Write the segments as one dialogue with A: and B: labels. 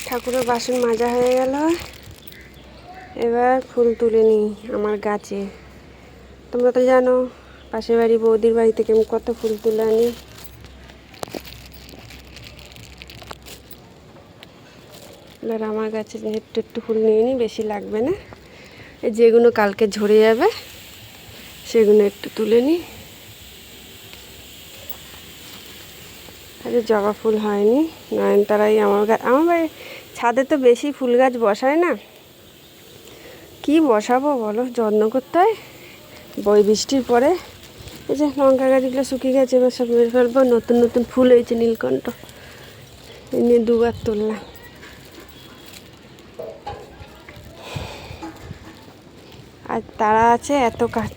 A: ঠাকুরের বাসন মাজা হয়ে গেল। এবার ফুল তুলে নিই আমার গাছে। তোমরা তো জানো পাশের বাড়ি বৌদির বাড়ি থেকে আমি কত ফুল তুলে আনি। এবার আমার গাছে একটু একটু ফুল নিয়ে নিই, বেশি লাগবে না। যেগুলো কালকে ঝরে যাবে সেগুলো একটু তুলে নিই। আরে জবা ফুল হয়নি, নয়নতারাই আমার বাড়ি ছাদে তো বেশি ফুল গাছ বসায় না। কি বসাবো বলো, যত্ন করতে হয় বৃষ্টির পরে। এই যে লঙ্কা গাছগুলো শুকিয়ে গেছে, এবার সব মেরে ফেলবো। নতুন নতুন ফুল হয়েছে নীলকণ্ঠ, এই নিয়ে দুবার তুললাম। আর তারা আছে এত কাজ,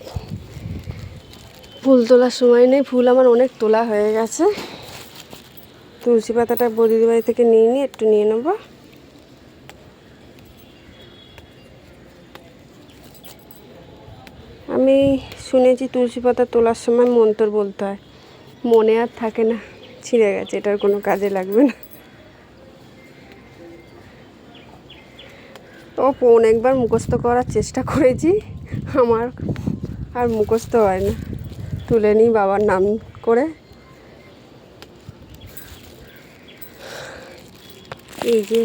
A: ফুল তোলার সময় নেই। ফুল আমার অনেক তোলা হয়ে গেছে। তুলসী পাতাটা বৌদির বাড়ি থেকে নিয়ে একটু নিয়ে নেবো। আমি শুনেছি তুলসী পাতা তোলার সময় মন্ত্র বলতে হয়, মনে আর থাকে না, ছিঁড়ে গেছে, এটার কোনো কাজে লাগবে না। তো অনেকবার মুখস্থ করার চেষ্টা করেছি, আমার আর মুখস্থ হয় না। তুলে নিই বাবার নাম করে। এই যে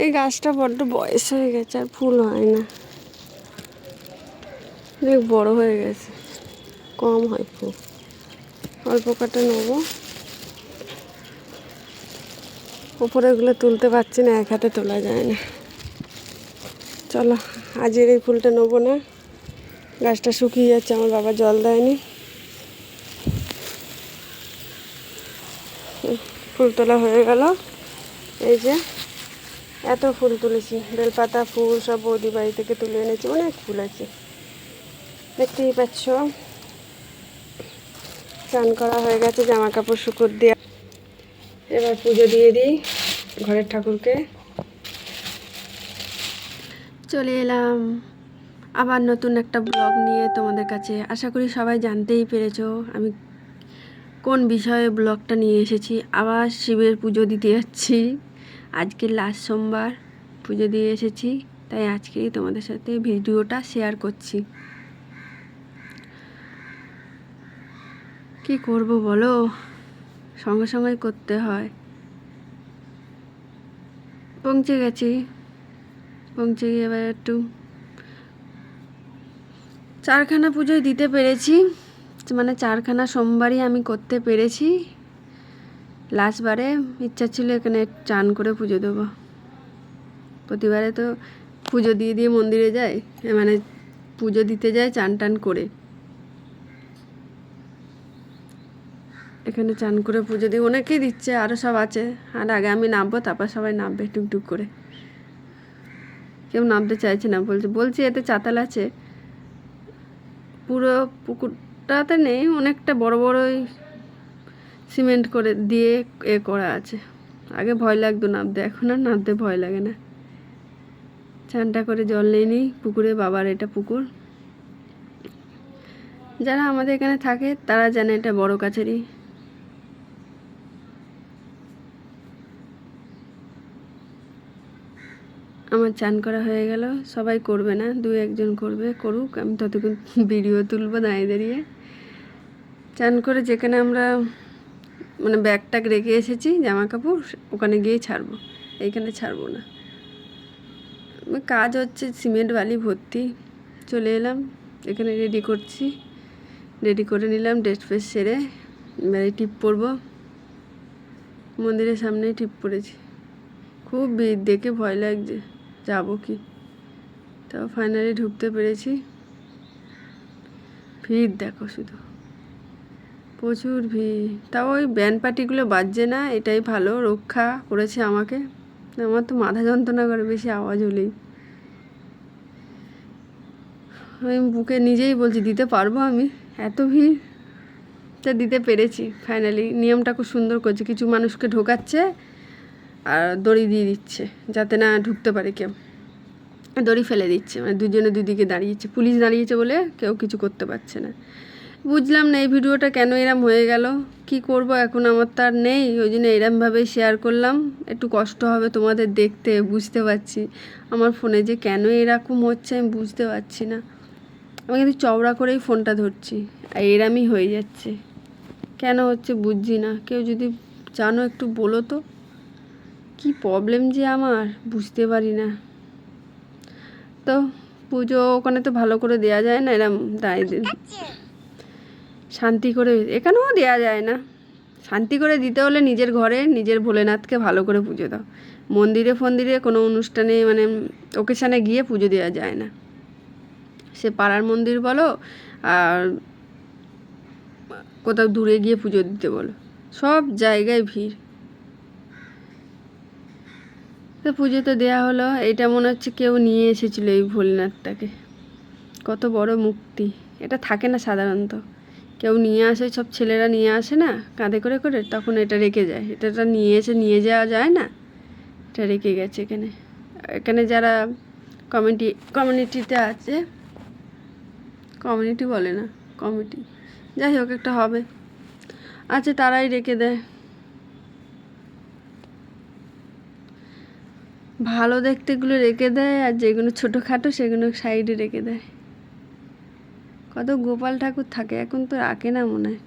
A: এই গাছটা বড্ড বয়স হয়ে গেছে, আর ফুল হয় না, অনেক বড় হয়ে গেছে, কম হয় ফুল। অল্প কাটা নেবো। ওপরেগুলো তুলতে পারছি না, এক হাতে তোলা যায় না। চলো আজের এই ফুলটা নেবো না, গাছটা শুকিয়ে যাচ্ছে, আমার বাবা জল দেয়নি। ফুল তোলা হয়ে গেল। এই যে এত ফুল তুলেছি, বেলপাতা ফুল সব বৌদি বাড়ি থেকে তুলে এনেছি, অনেক ফুল আছে, দেখতেই পাচ্ছ। স্নান করা হয়ে গেছে, জামা কাপড় শুকোর দিয়ে এবার পুজো দিয়ে দিই ঘরের ঠাকুরকে। চলে এলাম আবার নতুন একটা ব্লগ নিয়ে তোমাদের কাছে। আশা করি সবাই জানতেই পেরেছো আমি কোন বিষয়ে ব্লগটা নিয়ে এসেছি। আবার শিবের পুজো দিতে যাচ্ছি, আজকে লাস্ট সোমবার পুজো দিয়ে এসেছি, তাই আজকেই তোমাদের সাথে ভিডিওটা শেয়ার করছি। কি করব বলো, সঙ্গে সঙ্গে করতে হয়। পৌঁছে গেছি, পৌঁছে গিয়ে এবার একটু চারখানা পুজোয় দিতে পেরেছি, মানে চারখানা সোমবারই আমি করতে পেরেছি। লাস্টবারে ইচ্ছা ছিল এখানে চান করে পুজো দেবো। প্রতিবারে তো পুজো দিয়ে দিয়ে মন্দিরে যায়, মানে পুজো দিতে যায় চান টান করে। এখানে চান করে পুজো দিয়ে অনেকেই দিচ্ছে, আরও সব আছে। আর আগে আমি নামবো, তারপর সবাই নামবে টুকটুক করে। কেউ নামতে চাইছে না, বলছি এতে চাতাল আছে। পুরো পুকুরটাতে নেই, অনেকটা বড় বড়ই সিমেন্ট করে দিয়ে করা আছে। আগে ভয় লাগতো নামতে, এখন আর নামতে ভয় লাগে না। চানটা করে জল নিয়ে নিই পুকুরে, বাবার এটা পুকুর। যারা আমাদের এখানে থাকে তারা জানে এটা বড় কাছারি। আমার চান করা হয়ে গেল, সবাই করবে না, দু একজন করবে, করুক, আমি ততক্ষণ ভিডিও তুলবো দাঁড়িয়ে দাঁড়িয়ে। চান করে যেখানে আমরা মানে ব্যাগ ট্যাগ রেখে এসেছি জামা কাপড়, ওখানে গিয়েই ছাড়বো, এইখানে ছাড়বো না। কাজ হচ্ছে, সিমেন্ট বালি ভর্তি। চলে এলাম, এখানে রেডি করছি, রেডি করে নিলাম, ড্রেস ফ্রেস সেরে এবারে টিপ পরবো। মন্দিরের সামনেই টিপ পরেছি, খুব ভিড় দেখে ভয় লাগছে, যাবো কি, তাও ফাইনালি ঢুকতে পেরেছি। ভিড় দেখো শুধু, প্রচুর ভিড়। তাও ওই ব্যান্ড পার্টিগুলো বাজছে না, এটাই ভালো, রক্ষা করেছে আমাকে। আমার তো মাথা যন্ত্রণা করে বেশি আওয়াজ হলেই। আমি বুকে নিজেই বলছি দিতে পারবো আমি, এত ভিড়, তা দিতে পেরেছি ফাইনালি। নিয়মটা খুব সুন্দর করছে, কিছু মানুষকে ঢোকাচ্ছে আর দড়ি দিয়ে দিচ্ছে যাতে না ঢুকতে পারে কেউ, দড়ি ফেলে দিচ্ছে, মানে দুজনে দুদিকে দাঁড়িয়েছে, পুলিশ দাঁড়িয়েছে বলে কেউ কিছু করতে পারছে না। বুঝলাম না এই ভিডিওটা কেন এরম হয়ে গেল, কি করব এখন, আমার তো আর নেই, ওই জন্য এরমভাবে শেয়ার করলাম। একটু কষ্ট হবে তোমাদের দেখতে, বুঝতে পারছি। আমার ফোনে যে কেন এরকম হচ্ছে আমি বুঝতে পারছি না। আমি কিন্তু চওড়া করেই ফোনটা ধরছি আর এরমই হয়ে যাচ্ছে, কেন হচ্ছে বুঝছি না। কেউ যদি জানো একটু বলো তো, কি প্রবলেম যে আমার বুঝতে পারি না। তো পুজো ওখানে তো ভালো করে দেওয়া যায় না, এরম দাঁড়িয়ে শান্তি করে, এখানেও দেওয়া যায় না। শান্তি করে দিতে হলে নিজের ঘরে নিজের ভোলেনাথকে ভালো করে পুজো দাও। মন্দিরে ফন্দিরে কোনো অনুষ্ঠানে মানে ওকেশানে গিয়ে পুজো দেওয়া যায় না। সে পাড়ার মন্দির বলো আর কোথাও দূরে গিয়ে পুজো দিতে বলো, সব জায়গায় ভিড়। তো পুজো তো দেওয়া হলো। এটা মনে হচ্ছে কেউ নিয়ে এসেছিলো এই ভোলেনাথটাকে, কত বড় মূর্তি। এটা থাকে না সাধারণত, কেউ নিয়ে আসে, সব ছেলেরা নিয়ে আসে না কাঁধে করে করে, তখন এটা রেখে যায়। এটা নিয়ে এসে নিয়ে যাওয়া যায় না, এটা রেখে গেছে এখানে। এখানে যারা কমিউনিটিতে আছে, কমিউনিটি বলে না, কমিটি, যাই হোক একটা হবে আছে, তারাই রেখে দেয়। ভালো দেখতেগুলো রেখে দেয় আর যেগুলো ছোটোখাটো সেগুলো সাইডে রেখে দেয়। কত গোপাল ঠাকুর থাকে, এখন তো রাখে না মনে হয়।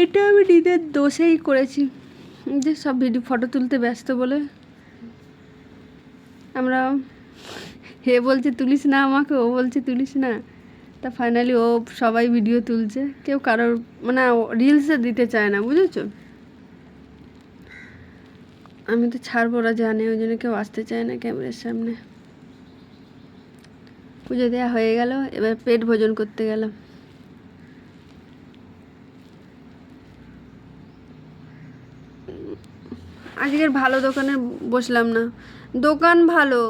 A: এটা আমি নিজের দোষেই করেছি, যে সব ভিডিও ফটো তুলতে ব্যস্ত বলে। আমরা হে বলছে তুলিস না আমাকে, ও বলছে তুলিস না, তা ফাইনালি ও সবাই ভিডিও তুলছে, কেউ কারোর মানে রিলসে দিতে চায় না, বুঝেছো। আমি তো ছাড়বো, ওরা জানে, ওই জন্য কেউ আসতে চায় না ক্যামেরার সামনে। পুজো দেওয়া হয়ে গেল, এবার পেট ভোজন করতে গেলাম। আজকের ভালো দোকানে বসলাম না, দোকান ভালো,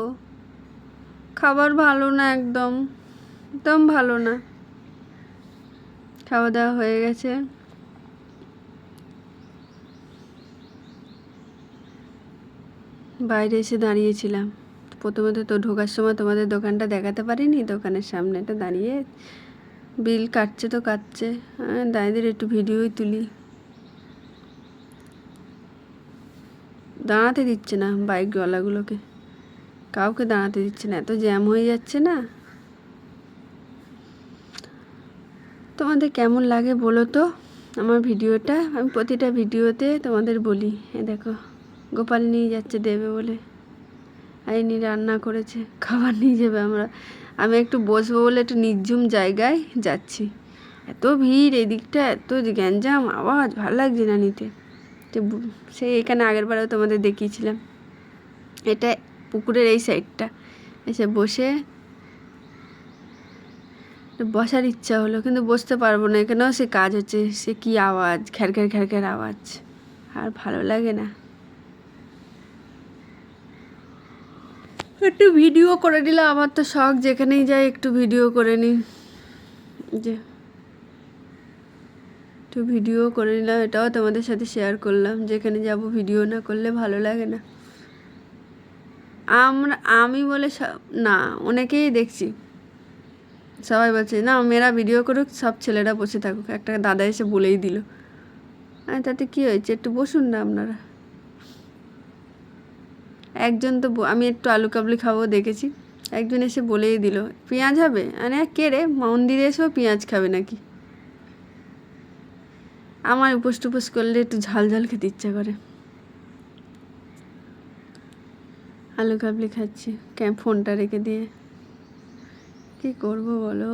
A: খাবার ভালো না, একদম একদম ভালো না। খাওয়া দাওয়া হয়ে গেছে, বাইরে এসে দাঁড়িয়েছিলাম। প্রথমে তো ঢোকার সময় তোমাদের দোকানটা দেখাতে পারিনি, দোকানের সামনেটা দাঁড়িয়ে বিল কাটছে তো কাটছে, দাঁড়িয়ে একটু ভিডিওই তুলি। দাঁড়াতে দিচ্ছে না বাইকওয়ালাগুলোকে, কাউকে দাঁড়াতে দিচ্ছে না, এত জ্যাম হয়ে যাচ্ছে না। তোমাদের কেমন লাগে বলো তো আমার ভিডিওটা। আমি প্রতিটা ভিডিওতে তোমাদের বলি, এ দেখো গোপাল নিয়ে যাচ্ছে দেবে বলে, আইনি রান্না করেছে, খাবার নিয়ে যাবে। আমি একটু বসবো বলে একটু নির্ঝুম জায়গায় যাচ্ছি, এত ভিড় এই দিকটা, এত গ্যাঞ্জাম আওয়াজ, ভালো লাগছে না নিতে। সেই এখানে আগের বারেও তোমাদের দেখিয়েছিলাম, এটা পুকুরের এই সাইডটা এসে বসে বসার ইচ্ছা হলো, কিন্তু বসতে পারবো না, এখানেও সে কাজ হচ্ছে, সে কি আওয়াজ, খ্যার খ্যার খ্যার খ্যার আওয়াজ, আর ভালো লাগে না। একটু ভিডিও করে নিলাম, আমার তো শখ যেখানেই যাই একটু ভিডিও করে নিই, যে একটু ভিডিও করে নিলাম, এটাও তোমাদের সাথে শেয়ার করলাম। যেখানে যাব ভিডিও না করলে ভালো লাগে না। আমি বলে না, অনেকেই দেখছি সবাই বলছে না মেয়েরা ভিডিও করুক, সব ছেলেরা বসে থাকুক। একটা দাদা এসে বলেই দিল, তাতে কি হয়েছে, একটু বসুন না আপনারা। একজন তো, আমি একটু আলু কাবলি খাবো দেখেছি, একজন এসে বলেই দিল পেঁয়াজ হবে, মানে কে রে মন্দিরে এসেও পেঁয়াজ খাবে নাকি। আমার উপোস টুপোস করলে একটু ঝাল ঝাল খেতে ইচ্ছা করে। আলু কাবলি খাচ্ছি ফোনটা রেখে দিয়ে, কি করবো বলো।